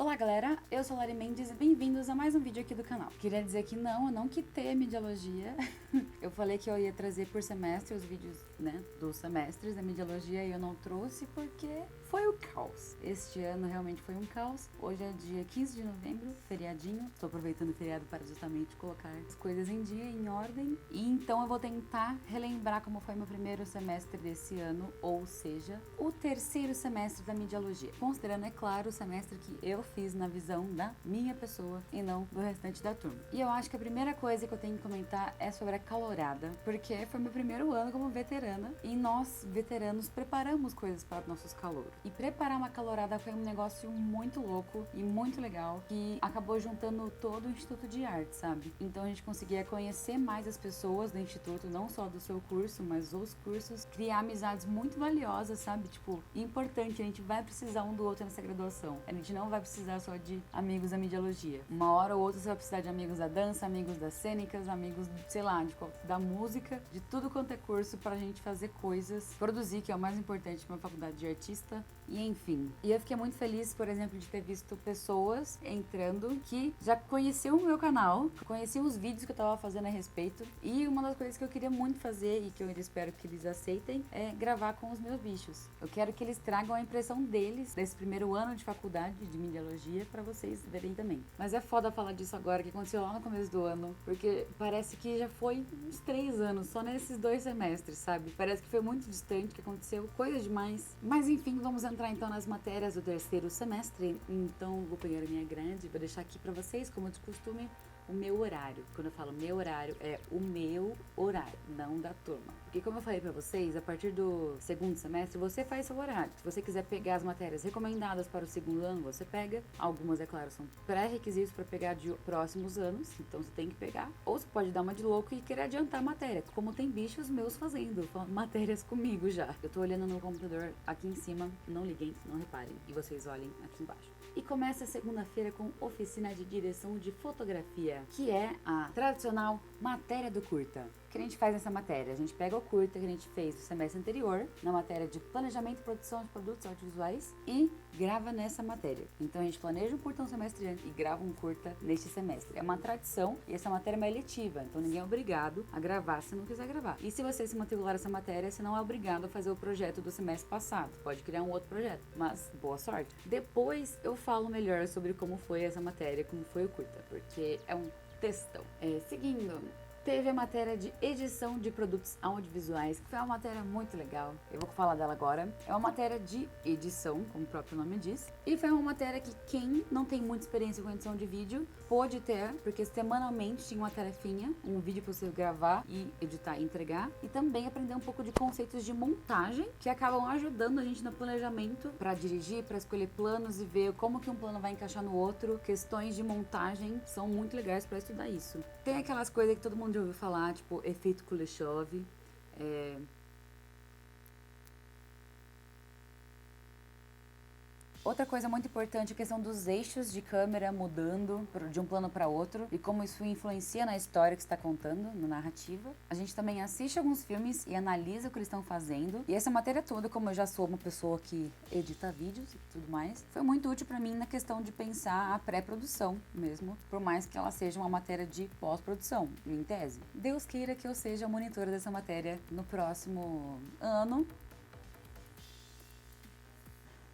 Olá galera, eu sou Lari Mendes e bem-vindos a mais um vídeo aqui do canal. Queria dizer que não, eu não quitei a mediologia. Eu falei que eu ia trazer por semestre os vídeos, dos semestres da mediologia e eu não trouxe porque foi o caos. Este ano realmente foi um caos. Hoje é dia 15 de novembro, feriadinho. Estou aproveitando o feriado para justamente colocar as coisas em dia, em ordem. E então eu vou tentar relembrar como foi meu primeiro semestre desse ano, ou seja, o terceiro semestre da mediologia. Considerando, é claro, o semestre que eu fiz na visão da minha pessoa e não do restante da turma. E eu acho que a primeira coisa que eu tenho que comentar é sobre a calorada, porque foi meu primeiro ano como veterana e nós, veteranos, preparamos coisas para nossos calouros. E preparar uma calorada foi um negócio muito louco e muito legal, que acabou juntando todo o Instituto de Arte, sabe? Então a gente conseguia conhecer mais as pessoas do Instituto, não só do seu curso, mas os cursos, criar amizades muito valiosas, sabe? Tipo, importante, a gente vai precisar um do outro nessa graduação. A gente não vai precisar só de amigos da mediologia. Uma hora ou outra você vai precisar de amigos da dança, amigos das cênicas, amigos, sei lá, da música, de tudo quanto é curso pra gente fazer coisas, produzir, que é o mais importante pra uma faculdade de artista, e enfim. E eu fiquei muito feliz, por exemplo, de ter visto pessoas entrando que já conheciam o meu canal, conheciam os vídeos que eu tava fazendo a respeito, e uma das coisas que eu queria muito fazer e que eu espero que eles aceitem é gravar com os meus bichos. Eu quero que eles tragam a impressão deles desse primeiro ano de faculdade de mediologia pra vocês verem também. Mas é foda falar disso agora, que aconteceu lá no começo do ano, porque parece que já foi uns 3 anos, só nesses 2 semestres, sabe? Parece que foi muito distante, que aconteceu coisa demais. Mas enfim, vamos entrar então nas matérias do terceiro semestre. Então vou pegar a minha grade, vou deixar aqui pra vocês, como de costume, o meu horário. Quando eu falo meu horário, é o meu horário, não da turma. Porque como eu falei pra vocês, a partir do segundo semestre, você faz seu horário. Se você quiser pegar as matérias recomendadas para o segundo ano, você pega. Algumas, é claro, são pré-requisitos para pegar de próximos anos, então você tem que pegar. Ou você pode dar uma de louco e querer adiantar a matéria, como tem bichos meus fazendo matérias comigo já. Eu tô olhando no computador aqui em cima, não liguem, não reparem. E vocês olhem aqui embaixo. E começa segunda-feira com oficina de direção de fotografia, que é a tradicional matéria do curta. O que a gente faz nessa matéria? A gente pega o curta que a gente fez no semestre anterior, na matéria de planejamento e produção de produtos audiovisuais, e grava nessa matéria. Então a gente planeja um curta no semestre antes e grava um curta neste semestre. É uma tradição e essa matéria é uma eletiva, então ninguém é obrigado a gravar se não quiser gravar. E se você se matricular nessa matéria, você não é obrigado a fazer o projeto do semestre passado. Pode criar um outro projeto, mas boa sorte. Depois eu falo melhor sobre como foi essa matéria, como foi o curta, porque é um textão. Seguindo, teve a matéria de edição de produtos audiovisuais, que foi uma matéria muito legal. Eu vou falar dela agora. É uma matéria de edição, como o próprio nome diz. E foi uma matéria que quem não tem muita experiência com edição de vídeo pôde ter, porque semanalmente tinha uma tarefinha, um vídeo para você gravar e editar e entregar. E também aprender um pouco de conceitos de montagem, que acabam ajudando a gente no planejamento para dirigir, para escolher planos e ver como que um plano vai encaixar no outro. Questões de montagem são muito legais para estudar isso. Tem aquelas coisas que todo mundo já ouviu falar, tipo efeito Kuleshov, Outra coisa muito importante é a questão dos eixos de câmera mudando de um plano para outro e como isso influencia na história que está contando, na narrativa. A gente também assiste alguns filmes e analisa o que eles estão fazendo. E essa matéria toda, como eu já sou uma pessoa que edita vídeos e tudo mais, foi muito útil para mim na questão de pensar a pré-produção mesmo, por mais que ela seja uma matéria de pós-produção, em tese. Deus queira que eu seja a monitora dessa matéria no próximo ano.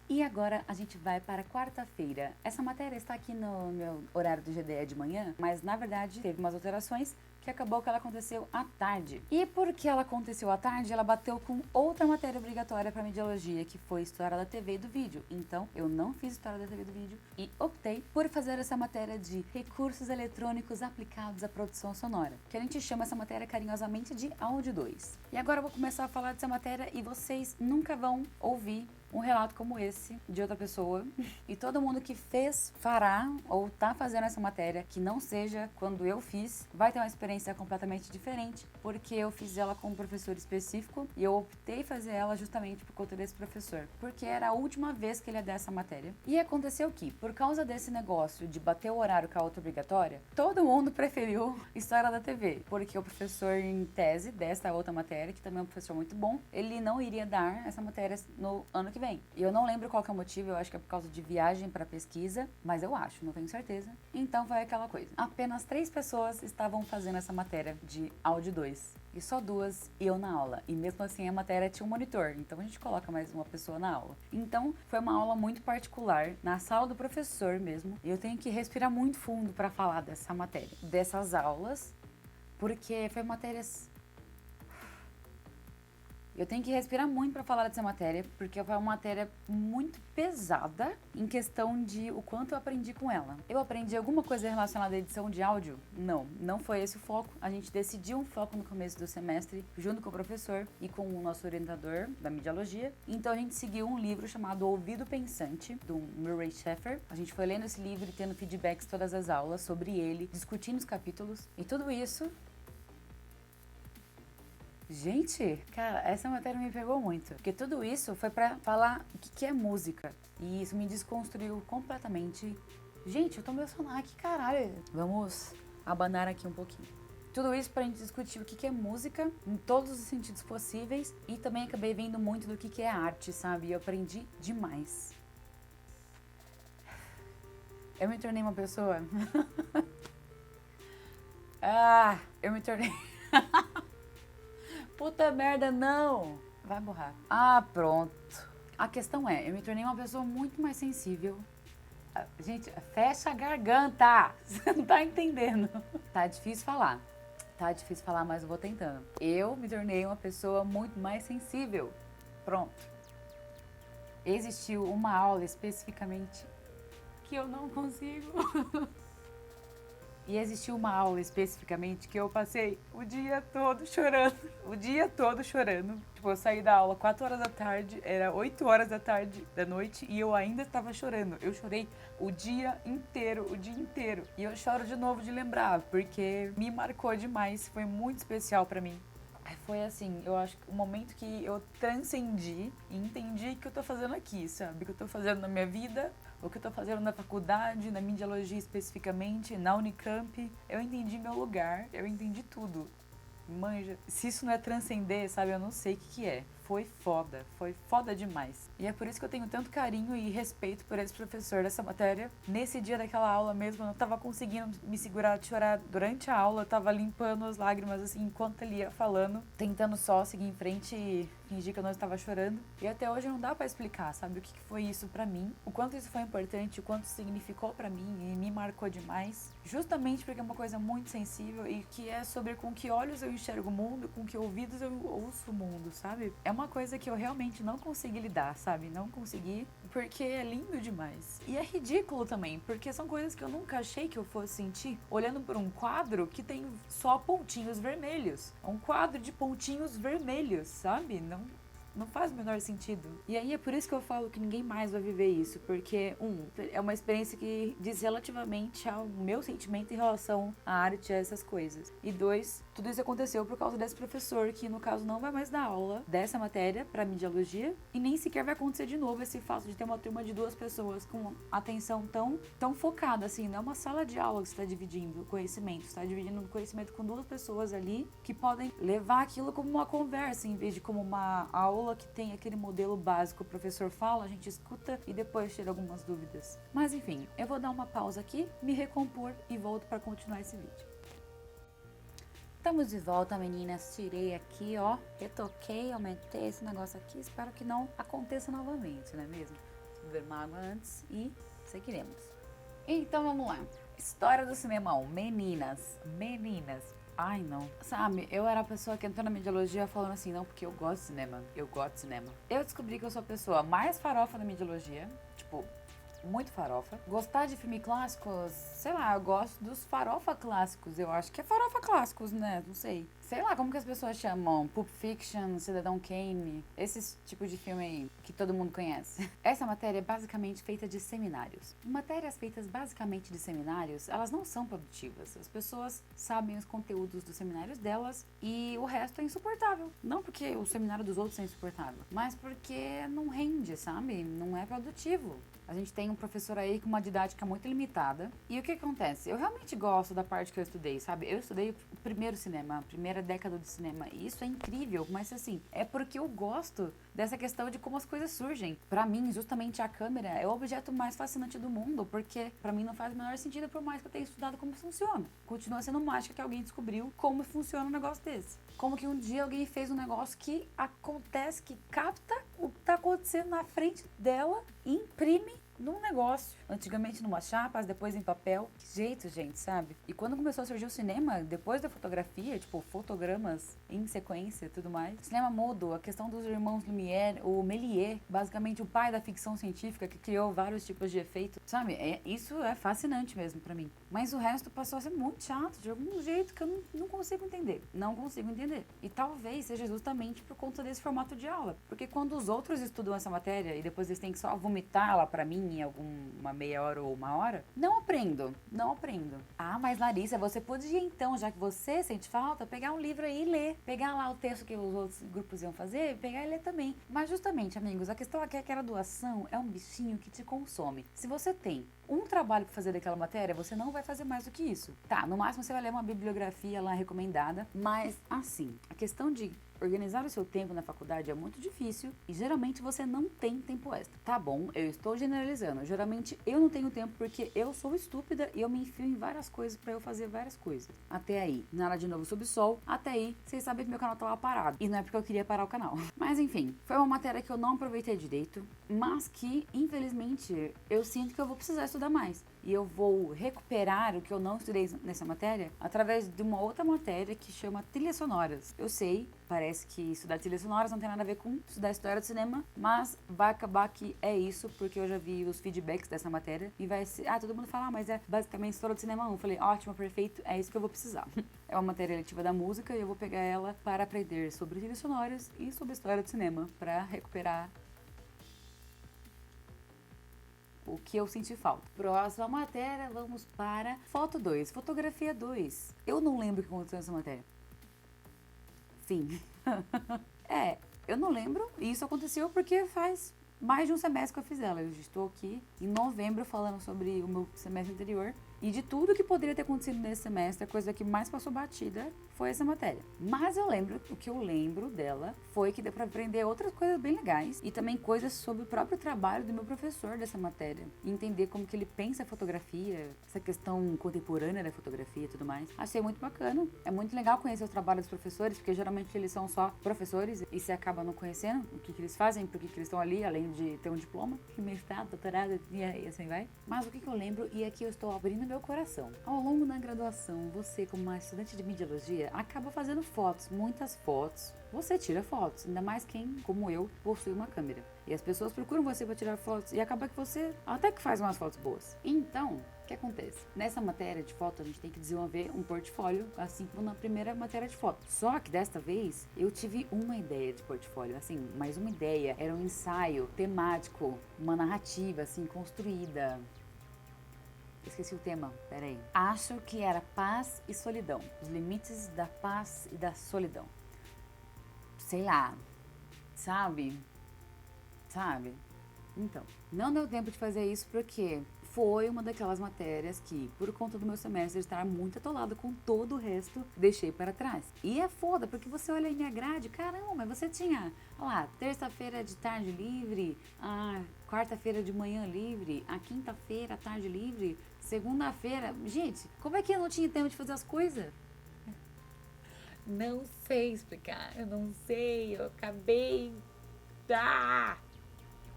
E agora a gente vai para quarta-feira. Essa matéria está aqui no meu horário do GDE de manhã, mas na verdade teve umas alterações que acabou que ela aconteceu à tarde. E porque ela aconteceu à tarde, ela bateu com outra matéria obrigatória para mediologia, que foi História da TV e do Vídeo. Então, eu não fiz História da TV e do Vídeo e optei por fazer essa matéria de recursos eletrônicos aplicados à produção sonora, que a gente chama essa matéria carinhosamente de Áudio 2. E agora eu vou começar a falar dessa matéria e vocês nunca vão ouvir um relato como esse de outra pessoa. E todo mundo que fez, fará ou tá fazendo essa matéria, que não seja quando eu fiz, vai ter uma experiência completamente diferente, porque eu fiz ela com um professor específico e eu optei fazer ela justamente por conta desse professor, porque era a última vez que ele ia dar essa matéria. E aconteceu que, por causa desse negócio de bater o horário com a outra obrigatória, todo mundo preferiu História da TV, porque o professor em tese dessa outra matéria, que também é um professor muito bom, ele não iria dar essa matéria no ano que vem. vem. E eu não lembro qual que é o motivo, eu acho que é por causa de viagem para pesquisa, mas eu acho, não tenho certeza. Então foi aquela coisa. Apenas 3 pessoas estavam fazendo essa matéria de áudio 2. E só 2 iam na aula. E mesmo assim a matéria tinha um monitor, então a gente coloca mais uma pessoa na aula. Então foi uma aula muito particular, na sala do professor mesmo. E eu tenho que respirar muito fundo para falar dessa matéria, dessas aulas, porque foi matérias... Eu tenho que respirar muito para falar dessa matéria, porque foi uma matéria muito pesada em questão de o quanto eu aprendi com ela. Eu aprendi alguma coisa relacionada à edição de áudio? Não, não foi esse o foco. A gente decidiu um foco no começo do semestre, junto com o professor e com o nosso orientador da mediologia. Então a gente seguiu um livro chamado Ouvido Pensante, do Murray Schafer. A gente foi lendo esse livro e tendo feedbacks todas as aulas sobre ele, discutindo os capítulos. E tudo isso... Gente, cara, essa matéria me pegou muito. Porque tudo isso foi pra falar o que é música. E isso me desconstruiu completamente. Gente, eu tô emocionada aqui, caralho. Vamos abanar aqui um pouquinho. Tudo isso pra gente discutir o que é música, em todos os sentidos possíveis. E também acabei vendo muito do que é arte, sabe? E eu aprendi demais. Eu me tornei uma pessoa... eu me tornei... Puta merda, não! Vai borrar. Pronto. A questão é, eu me tornei uma pessoa muito mais sensível. Gente, fecha a garganta! Você não tá entendendo. Tá difícil falar. Tá difícil falar, mas eu vou tentando. Eu me tornei uma pessoa muito mais sensível. Pronto. Existiu uma aula especificamente que eu não consigo... E existiu uma aula especificamente que eu passei o dia todo chorando. O dia todo chorando. Tipo, eu saí da aula 4 horas da tarde, era 8 horas da tarde da noite e eu ainda estava chorando. Eu chorei o dia inteiro, o dia inteiro. E eu choro de novo de lembrar, porque me marcou demais, foi muito especial pra mim. Foi assim, eu acho que o momento que eu transcendi e entendi o que eu tô fazendo aqui, sabe? O que eu tô fazendo na minha vida, o que eu tô fazendo na faculdade, na mediologia especificamente, na Unicamp. Eu entendi meu lugar, eu entendi tudo. Manja, se isso não é transcender, sabe? Eu não sei o que é. Foi foda demais. E é por isso que eu tenho tanto carinho e respeito por esse professor dessa matéria. Nesse dia daquela aula mesmo, eu não tava conseguindo me segurar de chorar durante a aula, eu tava limpando as lágrimas assim, enquanto ele ia falando, tentando só seguir em frente e fingir que eu não estava chorando. E até hoje não dá pra explicar, sabe, o que foi isso pra mim, o quanto isso foi importante, o quanto significou pra mim e me marcou demais. Justamente porque é uma coisa muito sensível e que é sobre com que olhos eu enxergo o mundo, com que ouvidos eu ouço o mundo, sabe? É uma coisa que eu realmente não consegui lidar, sabe? Não consegui, porque é lindo demais. E é ridículo também, porque são coisas que eu nunca achei que eu fosse sentir olhando por um quadro que tem só pontinhos vermelhos. Um quadro de pontinhos vermelhos, sabe? Não faz o menor sentido. E aí é por isso que eu falo que ninguém mais vai viver isso, porque, é uma experiência que diz relativamente ao meu sentimento em relação à arte, a essas coisas. E 2, tudo isso aconteceu por causa desse professor, que no caso não vai mais dar aula dessa matéria pra mediologia, e nem sequer vai acontecer de novo esse fato de ter uma turma de 2 pessoas com atenção tão focada, assim, não é uma sala de aula que você tá dividindo o conhecimento, você tá dividindo o conhecimento com 2 pessoas ali que podem levar aquilo como uma conversa, em vez de como uma aula que tem aquele modelo básico, o professor fala, a gente escuta e depois tira algumas dúvidas. Mas enfim, eu vou dar uma pausa aqui, me recompor e volto para continuar esse vídeo. Estamos de volta, meninas. Tirei aqui, ó, retoquei, aumentei esse negócio aqui. Espero que não aconteça novamente, não é mesmo? Beber uma água antes e seguiremos. Então vamos lá. História do cinemão. Meninas. Ai, não. Sabe, eu era a pessoa que entrou na mediologia falando assim, não, porque eu gosto de cinema. Eu gosto de cinema. Eu descobri que eu sou a pessoa mais farofa da mediologia. Tipo, muito farofa. Gostar de filme clássicos, sei lá, eu gosto dos farofa clássicos. Eu acho que é farofa clássicos, né? Não sei. Sei lá, como que as pessoas chamam? Pulp Fiction, Cidadão Kane, esses tipos de filme aí que todo mundo conhece. Essa matéria é basicamente feita de seminários. Matérias feitas basicamente de seminários, elas não são produtivas. As pessoas sabem os conteúdos dos seminários delas e o resto é insuportável. Não porque o seminário dos outros é insuportável, mas porque não rende, sabe? Não é produtivo. A gente tem um professor aí com uma didática muito limitada. E o que acontece? Eu realmente gosto da parte que eu estudei, sabe? Eu estudei o primeiro cinema, a primeira década do cinema. E isso é incrível, mas assim, é porque eu gosto dessa questão de como as coisas surgem. Pra mim, justamente a câmera é o objeto mais fascinante do mundo, porque pra mim não faz o menor sentido, por mais que eu tenha estudado como funciona. Continua sendo mágica que alguém descobriu como funciona um negócio desse. Como que um dia alguém fez um negócio que acontece, que capta o que tá acontecendo na frente dela e imprime num negócio. Antigamente numa chapas, depois em papel. Que jeito, gente, sabe? E quando começou a surgir o cinema, depois da fotografia, tipo, fotogramas em sequência e tudo mais, cinema mudo, a questão dos irmãos Lumière, o Méliès, basicamente o pai da ficção científica que criou vários tipos de efeitos, sabe? Isso é fascinante mesmo pra mim. Mas o resto passou a ser muito chato, de algum jeito que eu não consigo entender. Não consigo entender. E talvez seja justamente por conta desse formato de aula. Porque quando os outros estudam essa matéria e depois eles têm que só vomitá-la pra mim em alguma meia hora ou uma hora, não aprendo. Ah, mas Larissa, você podia então, já que você sente falta, pegar um livro aí e ler. Pegar lá o texto que os outros grupos iam fazer, pegar e ler também. Mas justamente, amigos, a questão aqui é que a doação é um bichinho que te consome. Se você tem um trabalho para fazer daquela matéria, você não vai fazer mais do que isso. Tá, no máximo você vai ler uma bibliografia lá recomendada, mas assim, a questão de organizar o seu tempo na faculdade é muito difícil e geralmente você não tem tempo extra. Tá bom, eu estou generalizando. Geralmente eu não tenho tempo porque eu sou estúpida e eu me enfio em várias coisas para eu fazer várias coisas. Até aí, nada de novo sob o sol. Até aí, vocês sabem que meu canal tava parado. E não é porque eu queria parar o canal. Mas enfim, foi uma matéria que eu não aproveitei direito, mas que, infelizmente, eu sinto que eu vou precisar estudar mais. E eu vou recuperar o que eu não estudei nessa matéria através de uma outra matéria que chama trilhas sonoras. Eu sei, parece que estudar trilhas sonoras não tem nada a ver com estudar história do cinema, mas vai acabar que é isso, porque eu já vi os feedbacks dessa matéria e vai ser, todo mundo fala, mas é basicamente história do cinema 1. Eu falei, ótimo, perfeito, é isso que eu vou precisar. É uma matéria letiva da música e eu vou pegar ela para aprender sobre trilhas sonoras e sobre história do cinema, para recuperar o que eu senti falta. Próxima matéria, vamos para foto 2, fotografia 2. Eu não lembro o que aconteceu nessa matéria. Fim. Eu não lembro. E isso aconteceu porque faz mais de um semestre que eu fiz ela. Eu estou aqui em novembro falando sobre o meu semestre anterior. E de tudo que poderia ter acontecido nesse semestre, a coisa que mais passou batida foi essa matéria. Mas o que eu lembro dela foi que deu pra aprender outras coisas bem legais e também coisas sobre o próprio trabalho do meu professor dessa matéria. E entender como que ele pensa a fotografia, essa questão contemporânea da fotografia e tudo mais. Achei muito bacana. É muito legal conhecer o trabalho dos professores, porque geralmente eles são só professores e você acaba não conhecendo o que eles fazem, por que eles estão ali, além de ter um diploma, mestrado, doutorado e assim vai. Mas o que eu lembro, e aqui eu estou abrindo meu coração. Ao longo da graduação, você, como uma estudante de mediologia, acaba fazendo fotos, muitas fotos. Você tira fotos, ainda mais quem, como eu, possui uma câmera. E as pessoas procuram você para tirar fotos e acaba que você até que faz umas fotos boas. Então, o que acontece? Nessa matéria de foto, a gente tem que desenvolver um portfólio, assim como na primeira matéria de foto. Só que desta vez, eu tive uma ideia de portfólio, assim, mais uma ideia. Era um ensaio temático, uma narrativa, assim, construída. Esqueci o tema, peraí. Acho que era paz e solidão. Os limites da paz e da solidão. Sei lá. Sabe? Então, não deu tempo de fazer isso porque foi uma daquelas matérias que, por conta do meu semestre estar muito atolado com todo o resto, deixei para trás. E é foda, porque você olha aí minha grade, caramba, mas você tinha, olha lá, terça-feira de tarde livre, a quarta-feira de manhã livre, a quinta-feira à tarde livre, segunda-feira. Gente, como é que eu não tinha tempo de fazer as coisas? Não sei explicar, eu não sei, eu acabei.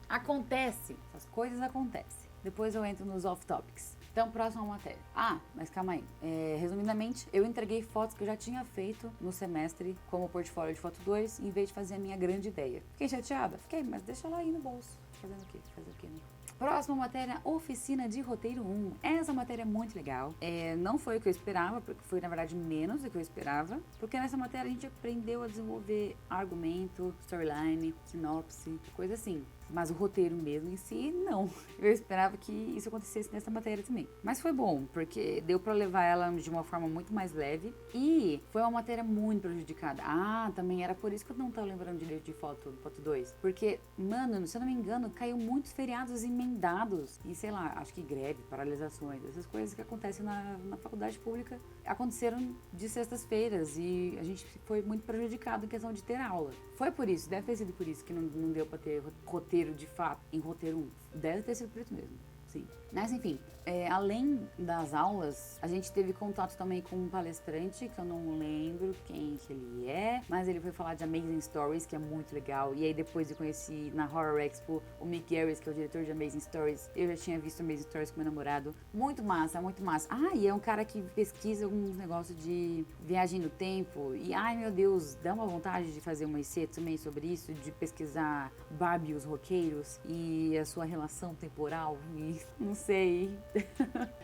Acontece, essas coisas acontecem. Depois eu entro nos off-topics. Então, próxima matéria. Mas calma aí. Resumidamente, eu entreguei fotos que eu já tinha feito no semestre como portfólio de foto 2, em vez de fazer a minha grande ideia. Fiquei chateada? Fiquei, mas deixa ela aí no bolso. Fazendo o quê? Fazer o quê, né? Próxima matéria, oficina de roteiro 1. Essa matéria é muito legal. Não foi o que eu esperava, porque foi, na verdade, menos do que eu esperava. Porque nessa matéria a gente aprendeu a desenvolver argumento, storyline, sinopse, coisa assim. Mas o roteiro mesmo em si, não. Eu esperava que isso acontecesse nessa matéria também. Mas foi bom, porque deu pra levar ela de uma forma muito mais leve. E foi uma matéria muito prejudicada. Ah, também era por isso que eu não tava lembrando direito de foto 2. Porque, mano, se eu não me engano, caiu muitos feriados emendados. E sei lá, acho que greve, paralisações, essas coisas que acontecem na faculdade pública aconteceram de sextas-feiras. E a gente foi muito prejudicado em questão de ter aula. Foi por isso, deve ter sido por isso que não deu pra ter roteiro de fato em roteiro 1. Deve ter sido por isso mesmo. Sim. Mas enfim, além das aulas, a gente teve contato também com um palestrante, que eu não lembro quem que ele é, mas ele foi falar de Amazing Stories, que é muito legal. E aí depois eu conheci na Horror Expo o Mick Garris, que é o diretor de Amazing Stories. Eu já tinha visto Amazing Stories com meu namorado. Muito massa, muito massa. Ah, e é um cara que pesquisa alguns negócios de viagem no tempo. E ai meu Deus, dá uma vontade de fazer uma IC também sobre isso, de pesquisar Barbie e os roqueiros e a sua relação temporal. E não sei.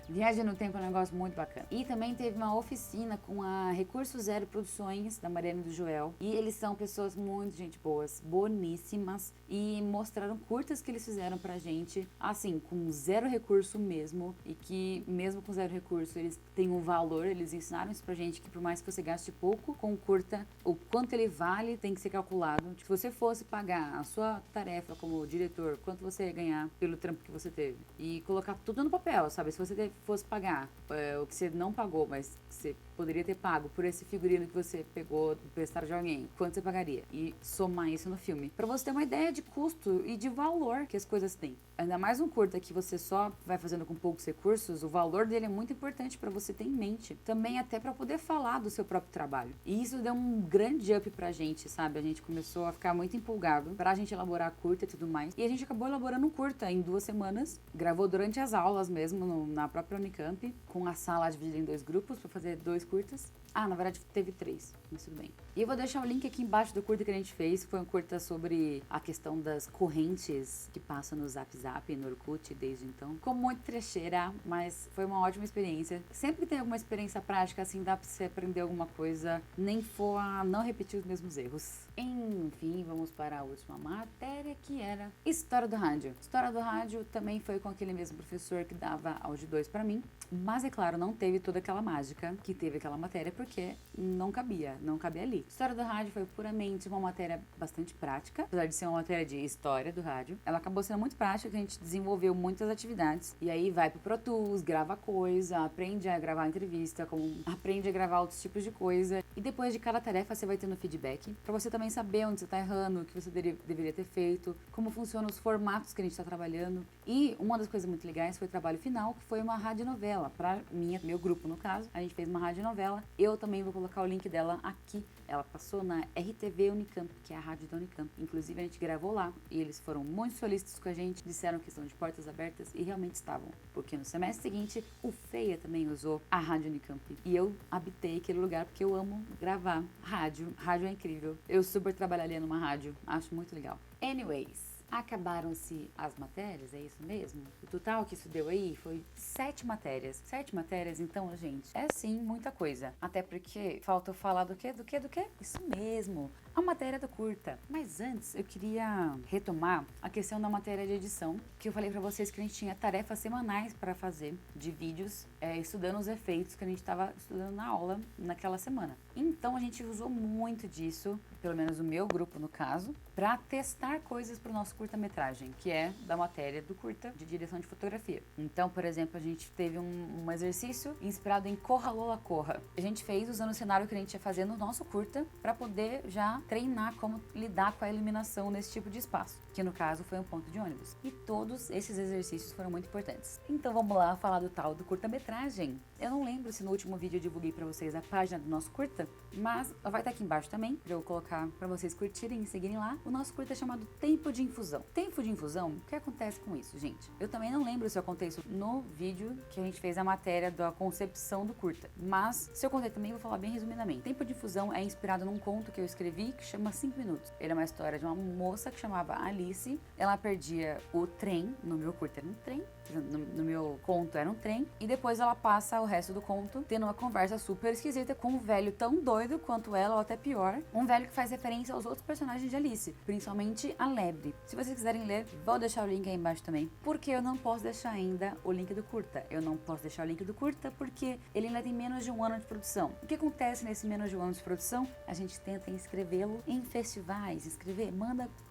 Viagem no tempo é um negócio muito bacana. E também teve uma oficina com a Recurso Zero Produções, da Mariana e do Joel. E eles são pessoas muito gente boas, boníssimas. E mostraram curtas que eles fizeram pra gente, assim, com zero recurso mesmo. E que mesmo com zero recurso, eles têm um valor. Eles ensinaram isso pra gente, que por mais que você gaste pouco com o curta, o quanto ele vale tem que ser calculado. Se você fosse pagar a sua tarefa como diretor, quanto você ia ganhar pelo trampo que você teve. E colocar tudo no papel, sabe? Se você fosse pagar o que você não pagou, mas que você poderia ter pago por esse figurino que você pegou do prestar de alguém, quanto você pagaria? E somar isso no filme. Pra você ter uma ideia de custo e de valor que as coisas têm. Ainda mais um curta que você só vai fazendo com poucos recursos, o valor dele é muito importante pra você ter em mente. Também até pra poder falar do seu próprio trabalho. E isso deu um grande up pra gente, sabe? A gente começou a ficar muito empolgado pra gente elaborar curta e tudo mais. E a gente acabou elaborando um curta em 2 semanas. Gravou durante as aulas mesmo, na própria Unicamp, com a sala dividida em 2 grupos pra fazer 2 curtas. Ah, na verdade teve 3, mas tudo bem. E eu vou deixar o link aqui embaixo do curta que a gente fez. Foi um curta sobre a questão das correntes que passam no Zap Zap e no Orkut desde então. Ficou muito trecheira, mas foi uma ótima experiência. Sempre que tem alguma experiência prática, assim, dá pra você aprender alguma coisa, nem for a não repetir os mesmos erros. Enfim, vamos para a última matéria, que era História do Rádio. História do Rádio também foi com aquele mesmo professor que dava áudio 2 pra mim, mas é claro, não teve toda aquela mágica que teve aquela matéria, porque não cabia ali. História do Rádio foi puramente uma matéria bastante prática, apesar de ser uma matéria de história do rádio. Ela acabou sendo muito prática, que a gente desenvolveu muitas atividades, e aí vai pro Pro Tools, grava coisa, aprende a gravar entrevista, aprende a gravar outros tipos de coisa, e depois de cada tarefa você vai tendo feedback, pra você também saber onde você tá errando, o que você deveria ter feito, como funcionam os formatos que a gente tá trabalhando. E uma das coisas muito legais foi o trabalho final, que foi uma radionovela, pra meu grupo no caso. A gente fez uma radionovela, eu também vou colocar o link dela aqui. Ela passou na RTV Unicamp, que é a rádio da Unicamp. Inclusive a gente gravou lá e eles foram muito solícitos com a gente, disseram que estão de portas abertas e realmente estavam. Porque no semestre seguinte, o FEIA também usou a rádio Unicamp. E eu habitei aquele lugar porque eu amo gravar rádio. Rádio é incrível. Eu super trabalharia numa rádio, acho muito legal. Anyways. Acabaram-se as matérias, é isso mesmo? O total que isso deu aí foi 7 matérias. 7 matérias, então, gente, é sim muita coisa. Até porque falta eu falar do quê? Isso mesmo, a matéria do curta. Mas antes, eu queria retomar a questão da matéria de edição, que eu falei pra vocês que a gente tinha tarefas semanais para fazer de vídeos, estudando os efeitos que a gente estava estudando na aula naquela semana. Então, a gente usou muito disso, pelo menos o meu grupo no caso, para testar coisas pro nosso curta-metragem, que é da matéria do curta de direção de fotografia. Então, por exemplo, a gente teve um exercício inspirado em Corra Lola Corra. A gente fez usando o cenário que a gente ia fazer no nosso curta para poder já treinar como lidar com a iluminação nesse tipo de espaço, que no caso foi um ponto de ônibus. E todos esses exercícios foram muito importantes. Então vamos lá falar do tal do curta-metragem. Eu não lembro se no último vídeo eu divulguei para vocês a página do nosso curta, mas vai estar aqui embaixo também, para eu colocar para vocês curtirem e seguirem lá. O nosso curta é chamado Tempo de Infusão. Tempo de infusão, o que acontece com isso, gente? Eu também não lembro se eu contei isso no vídeo que a gente fez a matéria da concepção do curta, mas se eu contei também, eu vou falar bem resumidamente. Tempo de infusão é inspirado num conto que eu escrevi que chama 5 Minutos. Ele é uma história de uma moça que chamava Alice. Ela perdia o trem, no meu curta era um trem, no meu conto era um trem, e depois ela passa o resto do conto tendo uma conversa super esquisita com um velho tão doido quanto ela, ou até pior, um velho que faz referência aos outros personagens de Alice, principalmente a Lebre. Se vocês quiserem ler, vou deixar o link aí embaixo também, porque eu não posso deixar ainda o link do curta. Eu não posso deixar o link do curta porque ele ainda tem menos de um ano de produção. O que acontece nesse menos de um ano de produção? A gente tenta inscrevê-lo em festivais,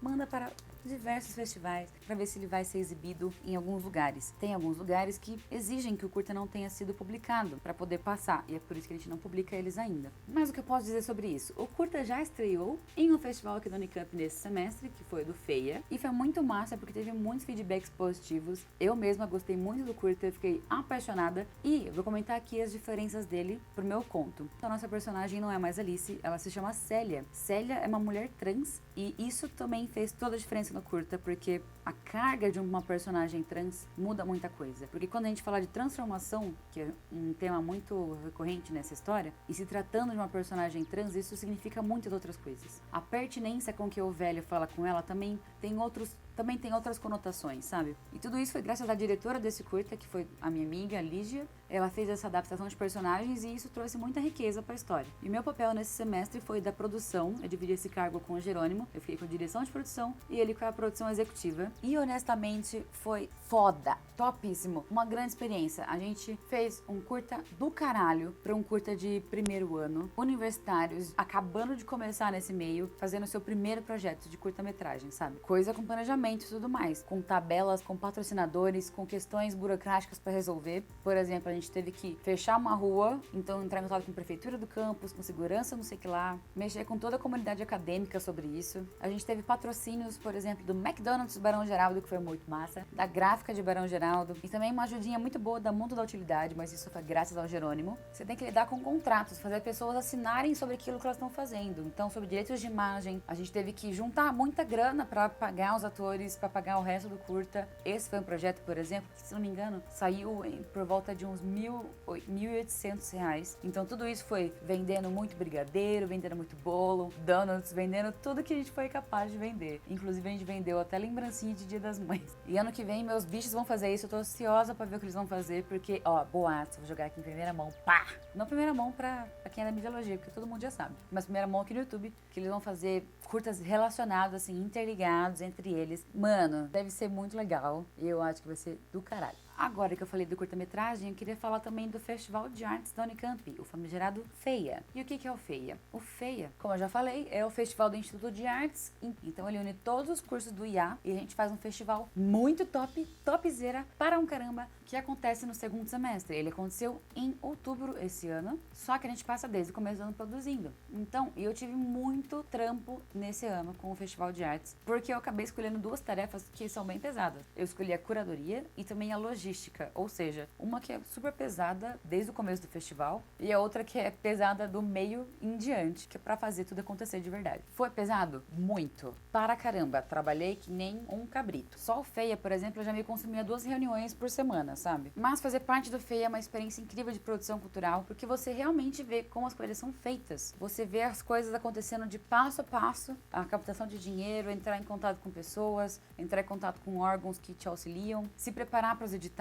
manda para diversos festivais para ver se ele vai ser exibido em alguns lugares. Tem alguns lugares que exigem que o curta não tenha sido publicado para poder passar, e é por isso que a gente não publica eles ainda. Mas o que eu posso dizer sobre isso? O curta já estreou em um festival aqui do Unicamp nesse semestre, que foi do Feia, e foi muito massa porque teve muitos feedbacks positivos. Eu mesma gostei muito do curta, eu fiquei apaixonada, e eu vou comentar aqui as diferenças dele pro meu conto. Então, nossa personagem não é mais Alice, ela se chama Célia. Célia é uma mulher trans, e isso também fez toda a diferença no curta, porque a carga de uma personagem trans muda muita coisa. Porque quando a gente fala de transformação, que é um tema muito recorrente nessa história, e se tratando de uma personagem trans, isso significa muitas outras coisas. A pertinência com que o velho fala com ela também tem outras conotações, sabe? E tudo isso foi graças à diretora desse curta, que foi a minha amiga, a Lígia. Ela fez essa adaptação de personagens e isso trouxe muita riqueza para a história. E meu papel nesse semestre foi da produção. Eu dividi esse cargo com o Jerônimo. Eu fiquei com a direção de produção e ele com a produção executiva. E honestamente foi foda, topíssimo, uma grande experiência. A gente fez um curta do caralho para um curta de primeiro ano, universitários acabando de começar nesse meio, fazendo seu primeiro projeto de curta-metragem, sabe? Coisa com planejamento e tudo mais, com tabelas, com patrocinadores, com questões burocráticas para resolver. Por exemplo, a gente teve que fechar uma rua, então entrar em contato com a prefeitura do campus, com segurança, não sei o que lá, mexer com toda a comunidade acadêmica sobre isso. A gente teve patrocínios, por exemplo, do McDonald's Barão Geraldo, que foi muito massa, da gráfica de Barão Geraldo, e também uma ajudinha muito boa da Mundo da Utilidade, mas isso foi graças ao Jerônimo. Você tem que lidar com contratos, fazer pessoas assinarem sobre aquilo que elas estão fazendo. Então, sobre direitos de imagem, a gente teve que juntar muita grana para pagar os atores, para pagar o resto do curta. Esse foi um projeto, por exemplo, que, se não me engano, saiu por volta de uns R$ 1.800. Então, tudo isso foi vendendo muito brigadeiro, vendendo muito bolo, donuts, vendendo tudo que a gente foi capaz de vender. Inclusive, a gente vendeu até lembrancinha de Dia das Mães. E ano que vem, meus bichos vão fazer isso. Eu tô ansiosa pra ver o que eles vão fazer, porque, ó, boatos, vou jogar aqui em primeira mão, pá! Não primeira mão pra quem é da mediologia, porque todo mundo já sabe. Mas primeira mão aqui no YouTube, que eles vão fazer curtas relacionados, assim, interligados entre eles. Mano, deve ser muito legal. E eu acho que vai ser do caralho. Agora que eu falei do curta-metragem, eu queria falar também do Festival de Artes da Unicamp, o famigerado Feia. E o que é o Feia? O Feia, como eu já falei, é o festival do Instituto de Artes. Então ele une todos os cursos do IA e a gente faz um festival muito top, topzera, para um caramba, que acontece no segundo semestre. Ele aconteceu em outubro esse ano, só que a gente passa desde o começo do ano produzindo. Então, eu tive muito trampo nesse ano com o Festival de Artes, porque eu acabei escolhendo duas tarefas que são bem pesadas. Eu escolhi a curadoria e também a logística, ou seja, uma que é super pesada desde o começo do festival e a outra que é pesada do meio em diante, que é pra fazer tudo acontecer de verdade. Foi pesado? Muito. Para caramba. Trabalhei que nem um cabrito. Só o Feia, por exemplo, eu já me consumia 2 reuniões por semana, sabe? Mas fazer parte do Feia é uma experiência incrível de produção cultural, porque você realmente vê como as coisas são feitas. Você vê as coisas acontecendo de passo a passo, a captação de dinheiro, entrar em contato com pessoas, entrar em contato com órgãos que te auxiliam, se preparar para os editais.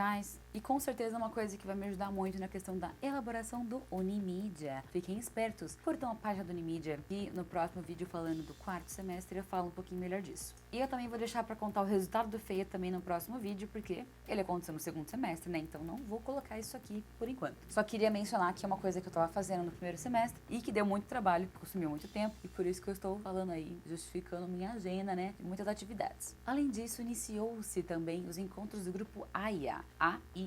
E com certeza uma coisa que vai me ajudar muito na questão da elaboração do Unimídia. Fiquem espertos, curtam a página do Unimídia e no próximo vídeo falando do quarto semestre eu falo um pouquinho melhor disso. E eu também vou deixar para contar o resultado do Feia também no próximo vídeo, porque ele aconteceu no segundo semestre, né? Então não vou colocar isso aqui por enquanto. Só queria mencionar que é uma coisa que eu tava fazendo no primeiro semestre e que deu muito trabalho, consumiu muito tempo e por isso que eu estou falando aí, justificando minha agenda, né? De muitas atividades. Além disso, iniciou-se também os encontros do grupo AIA, AIIA,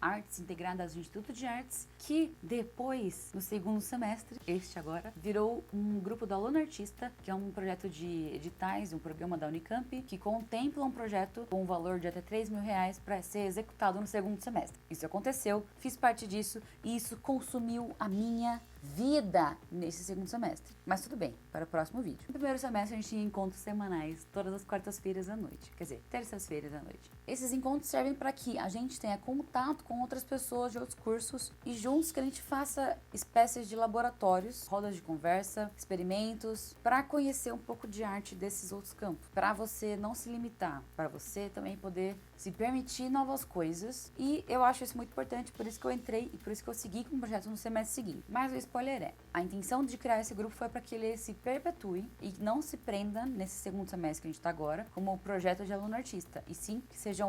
Artes Integradas do Instituto de Artes, que depois, no segundo semestre, este agora, virou um grupo do Aluno Artista, que é um projeto de editais, um programa da Unicamp, que contempla um projeto com um valor de até R$ 3.000 para ser executado no segundo semestre. Isso aconteceu, fiz parte disso e isso consumiu a minha vida nesse segundo semestre. Mas tudo bem, para o próximo vídeo. No primeiro semestre a gente tinha encontros semanais, todas as quartas-feiras à noite. Quer dizer, terças-feiras à noite. Esses encontros servem para que a gente tenha contato com outras pessoas de outros cursos e juntos que a gente faça espécies de laboratórios, rodas de conversa, experimentos, para conhecer um pouco de arte desses outros campos. Para você não se limitar, para você também poder se permitir novas coisas. E eu acho isso muito importante, por isso que eu entrei e por isso que eu segui com o projeto no semestre seguinte. Mas o spoiler é, a intenção de criar esse grupo foi para que ele se perpetue e não se prenda nesse segundo semestre que a gente tá agora, como projeto de aluno artista. E sim, que seja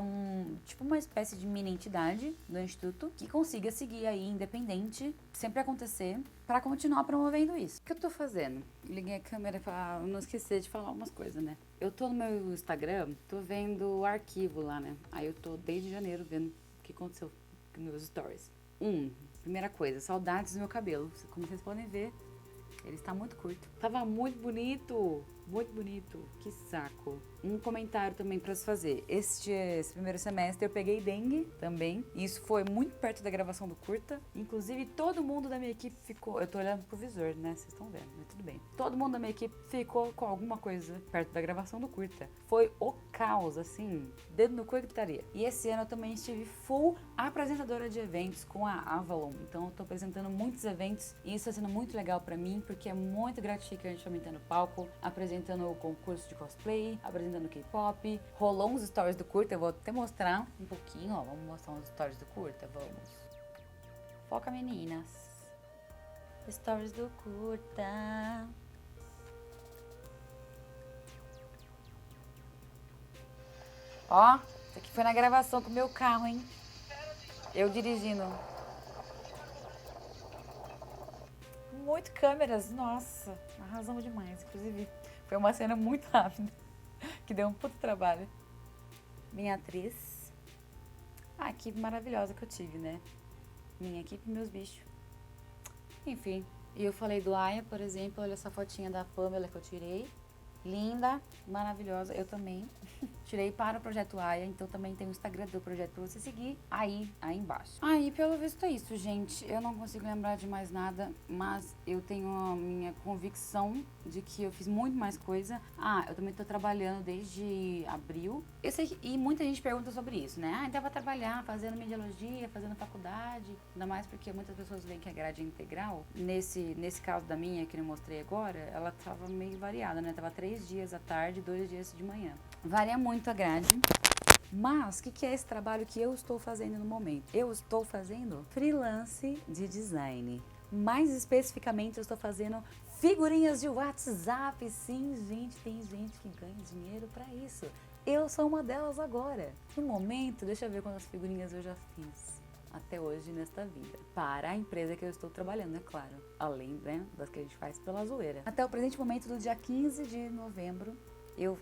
tipo uma espécie de mini entidade do Instituto que consiga seguir aí independente, sempre acontecer, para continuar promovendo isso. O que eu tô fazendo? Liguei a câmera pra não esquecer de falar umas coisas, né? Eu tô no meu Instagram, tô vendo o arquivo lá, né? Aí eu tô desde janeiro vendo o que aconteceu com meus stories. Primeira coisa, saudades do meu cabelo. Como vocês podem ver, ele está muito curto. Tava muito bonito, que saco. Um comentário também pra se fazer. Esse primeiro semestre eu peguei dengue também. Isso foi muito perto da gravação do curta. Inclusive, todo mundo da minha equipe ficou... Eu tô olhando pro visor, né? Vocês estão vendo, mas tudo bem. Todo mundo da minha equipe ficou com alguma coisa perto da gravação do curta. Foi o caos, assim, dedo no cu e gritaria. E esse ano eu também estive full apresentadora de eventos com a Avalon. Então eu tô apresentando muitos eventos e isso tá sendo muito legal pra mim, porque é muito gratificante também estar no palco, apresentando o concurso de cosplay, apresentando K-pop. Rolou uns stories do curta, eu vou até mostrar um pouquinho, ó. Vamos mostrar uns stories do curta, vamos. Foca, meninas. Stories do curta. Ó, isso aqui foi na gravação com o meu carro, hein? Eu dirigindo. Muito câmeras, nossa, arrasamos demais. Inclusive, foi uma cena muito rápida, que deu um puto trabalho. Minha atriz. A equipe maravilhosa que eu tive, né? Minha equipe e meus bichos. Enfim, e eu falei do Aya, por exemplo, olha essa fotinha da Pamela que eu tirei. Linda, maravilhosa, eu também. Tirei para o Projeto Aya, então também tem o Instagram do projeto pra você seguir aí embaixo. Aí, pelo visto é isso, gente. Eu não consigo lembrar de mais nada, mas eu tenho a minha convicção de que eu fiz muito mais coisa. Eu também tô trabalhando desde abril. Eu sei que, e muita gente pergunta sobre isso, né? Então eu vou trabalhar fazendo mediologia, fazendo faculdade, ainda mais porque muitas pessoas veem que a grade é integral. Nesse caso da minha, que eu mostrei agora, ela tava meio variada, né? Tava 3 dias à tarde, 2 dias de manhã. Varia muito a grade. Mas, o que é esse trabalho que eu estou fazendo no momento? Eu estou fazendo freelance de design. Mais especificamente, eu estou fazendo figurinhas de WhatsApp. Sim, gente, tem gente que ganha dinheiro pra isso. Eu sou uma delas agora. No momento, deixa eu ver quantas figurinhas eu já fiz até hoje nesta vida. Para a empresa que eu estou trabalhando, é claro. Além, né, das que a gente faz pela zoeira. Até o presente momento do dia 15 de novembro,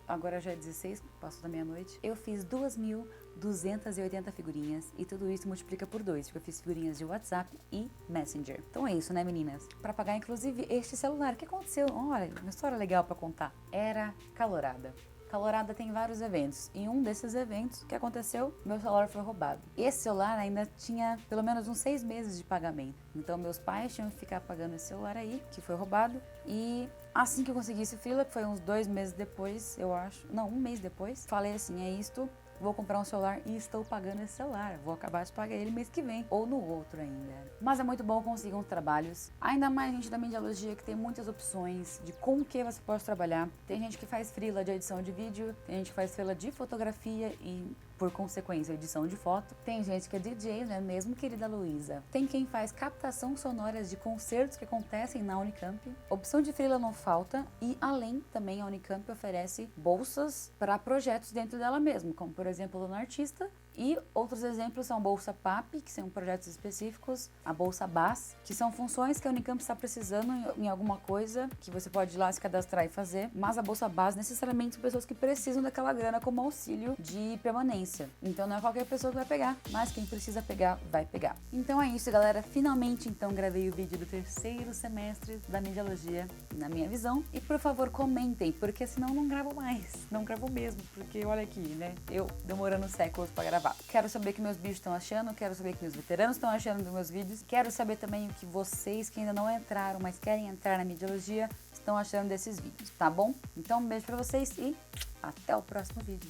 agora já é 16, passou da meia-noite, eu fiz 2.280 figurinhas e tudo isso multiplica por 2, porque eu fiz figurinhas de WhatsApp e Messenger. Então é isso, né, meninas? Para pagar, inclusive, este celular. O que aconteceu? Olha, uma história legal para contar. Era calorada. Calorada tem vários eventos. Em um desses eventos, o que aconteceu? Meu celular foi roubado. Esse celular ainda tinha pelo menos uns 6 meses de pagamento. Então meus pais tinham que ficar pagando esse celular aí, que foi roubado. E assim que eu consegui esse freela, que foi uns 2 meses depois, eu acho. Não, 1 mês depois. Falei assim, é isto. Vou comprar um celular e estou pagando esse celular. Vou acabar de pagar ele mês que vem, ou no outro ainda. Mas é muito bom conseguir uns trabalhos. Ainda mais gente da mediologia, que tem muitas opções de com o que você pode trabalhar. Tem gente que faz freela de edição de vídeo, tem gente que faz freela de fotografia e, por consequência, edição de foto. Tem gente que é DJ, né? Mesmo, querida Luísa. Tem quem faz captação sonora de concertos que acontecem na Unicamp. Opção de freela não falta. E, além, também a Unicamp oferece bolsas para projetos dentro dela mesmo, como, por exemplo, Aluno Artista. E outros exemplos são Bolsa PAP, que são projetos específicos, a Bolsa BAS, que são funções que a Unicamp está precisando em alguma coisa, que você pode ir lá se cadastrar e fazer, mas a Bolsa BAS necessariamente são pessoas que precisam daquela grana como auxílio de permanência. Então não é qualquer pessoa que vai pegar, mas quem precisa pegar, vai pegar. Então é isso, galera. Finalmente, então, gravei o vídeo do 3º semestre da Mediologia, na minha visão. E, por favor, comentem, porque senão não gravo mais. Não gravo mesmo, porque olha aqui, né? Eu demorando séculos para gravar. Quero saber o que meus bichos estão achando, quero saber o que meus veteranos estão achando dos meus vídeos, quero saber também o que vocês que ainda não entraram, mas querem entrar na mediologia, estão achando desses vídeos, tá bom? Então um beijo pra vocês e até o próximo vídeo.